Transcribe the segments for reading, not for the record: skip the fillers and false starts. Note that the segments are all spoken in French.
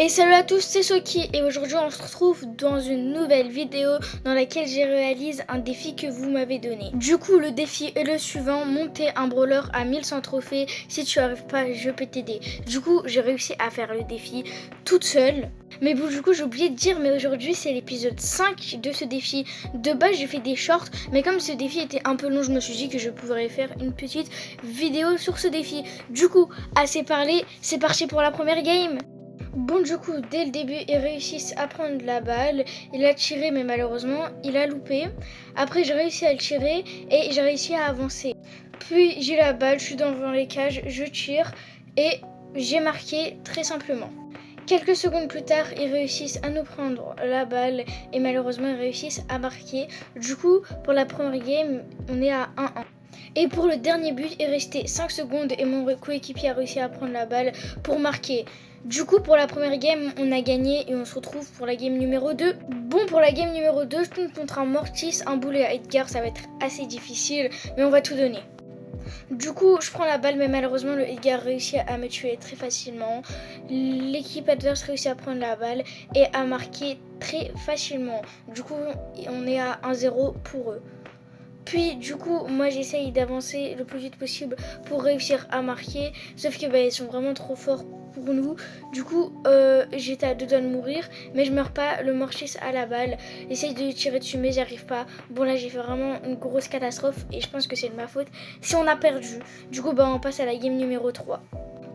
Et salut à tous, c'est Soki et aujourd'hui on se retrouve dans une nouvelle vidéo dans laquelle je réalise un défi que vous m'avez donné. Du coup le défi est le suivant, monter un brawler à 1100 trophées. Si tu arrives pas, je peux t'aider. Du coup j'ai réussi à faire le défi toute seule. Mais bon, du coup j'ai oublié de dire, mais aujourd'hui c'est l'épisode 5 de ce défi. De base j'ai fait des shorts, mais comme ce défi était un peu long, je me suis dit que je pourrais faire une petite vidéo sur ce défi. Du coup, assez parlé, c'est parti pour la première game. Bon, du coup, dès le début, ils réussissent à prendre la balle. Il a tiré, mais malheureusement, il a loupé. Après, j'ai réussi à le tirer et j'ai réussi à avancer. Puis, j'ai la balle, je suis devant les cages, je tire et j'ai marqué très simplement. Quelques secondes plus tard, ils réussissent à nous prendre la balle et malheureusement, ils réussissent à marquer. Du coup, pour la première game, on est à 1-1. Et pour le dernier but, il restait 5 secondes et mon coéquipier a réussi à prendre la balle pour marquer. Du coup, pour la première game, on a gagné et on se retrouve pour la game numéro 2. Bon, pour la game numéro 2, je tombe contre un Mortis, un boulet à Edgar, ça va être assez difficile, mais on va tout donner. Du coup, je prends la balle, mais malheureusement, le Edgar réussit à me tuer très facilement. L'équipe adverse réussit à prendre la balle et à marquer très facilement. Du coup, on est à 1-0 pour eux. Puis du coup, moi j'essaye d'avancer le plus vite possible pour réussir à marquer. Sauf que ils sont vraiment trop forts pour nous. Du coup, j'étais à 2 doigts de mourir, mais je meurs pas. Le Mortis à la balle. J'essaye de tirer dessus, mais j'y arrive pas. Bon, là j'ai fait vraiment une grosse catastrophe et je pense que c'est de ma faute si on a perdu. Du coup, on passe à la game numéro 3.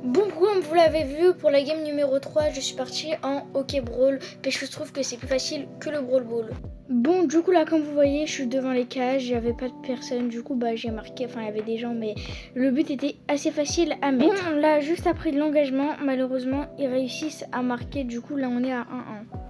Bon, comme vous l'avez vu, pour la game numéro 3, je suis partie en hockey brawl, parce que je trouve que c'est plus facile que le brawl ball. Bon, du coup là, comme vous voyez, je suis devant les cages, il n'y avait pas de personne, du coup j'ai marqué, il y avait des gens, mais le but était assez facile à mettre. Bon, là, juste après de l'engagement, malheureusement, ils réussissent à marquer, du coup là on est à 1-1.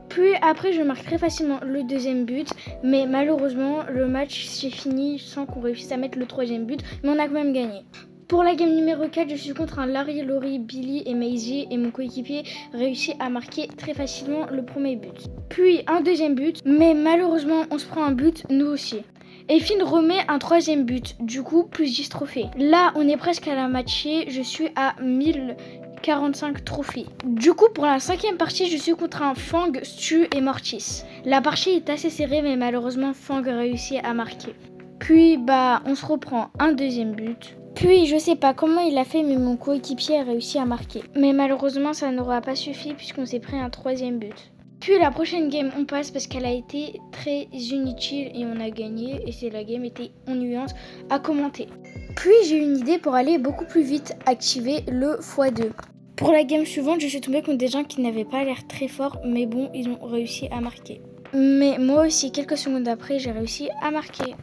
Puis après, je marque très facilement le deuxième but, mais malheureusement, le match s'est fini sans qu'on réussisse à mettre le troisième but, mais on a quand même gagné. Pour la game numéro 4, je suis contre un Larry, Laurie, Billy et Maisie et mon coéquipier réussit à marquer très facilement le premier but. Puis un deuxième but, mais malheureusement on se prend un but nous aussi. Et Finn remet un troisième but, du coup plus 10 trophées. Là on est presque à la moitié, je suis à 1045 trophées. Du coup pour la cinquième partie, je suis contre un Fang, Stu et Mortis. La partie est assez serrée mais malheureusement Fang réussit à marquer. Puis on se reprend un deuxième but. Puis je sais pas comment il a fait, mais mon coéquipier a réussi à marquer. Mais malheureusement ça n'aura pas suffi puisqu'on s'est pris un troisième but. Puis la prochaine game on passe parce qu'elle a été très inutile et on a gagné. Et c'est la game était ennuyante à commenter. Puis j'ai une idée pour aller beaucoup plus vite, activer le x2. Pour la game suivante, je suis tombée contre des gens qui n'avaient pas l'air très forts, mais bon, ils ont réussi à marquer. Mais moi aussi, quelques secondes après, j'ai réussi à marquer.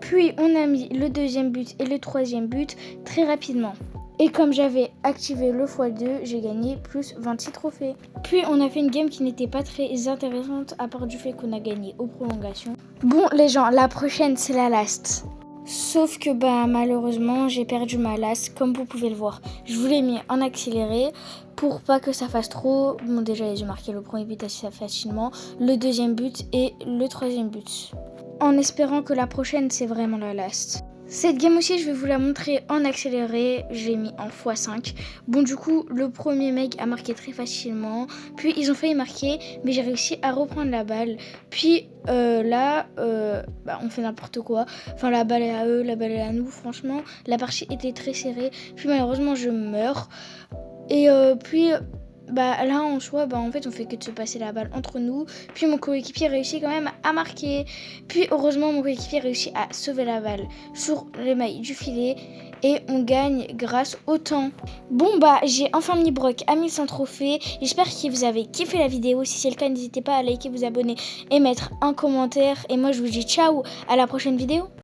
Puis on a mis le deuxième but et le troisième but très rapidement. Et comme j'avais activé le x2, j'ai gagné plus 26 trophées. Puis on a fait une game qui n'était pas très intéressante à part du fait qu'on a gagné aux prolongations. Bon les gens, la prochaine c'est la last. Sauf que malheureusement j'ai perdu ma last comme vous pouvez le voir. Je vous l'ai mis en accéléré pour pas que ça fasse trop. Bon déjà j'ai marqué le premier but assez facilement, le deuxième but et le troisième but. En espérant que la prochaine c'est vraiment la last. Cette game aussi je vais vous la montrer en accéléré, j'ai mis en x5. Bon du coup le premier mec a marqué très facilement, puis ils ont failli marquer mais j'ai réussi à reprendre la balle. Puis là on fait n'importe quoi, enfin la balle est à eux, la balle est à nous, franchement la partie était très serrée. Puis malheureusement je meurs et puis là en choix en fait on fait que de se passer la balle entre nous. Puis mon coéquipier réussit quand même à marquer. Puis heureusement mon coéquipier réussit à sauver la balle sur les mailles du filet et on gagne grâce au temps. Bon j'ai enfin mis Brock à 1100 trophées. J'espère que vous avez kiffé la vidéo. Si c'est le cas, n'hésitez pas à liker, vous abonner et mettre un commentaire. Et moi je vous dis ciao, à la prochaine vidéo.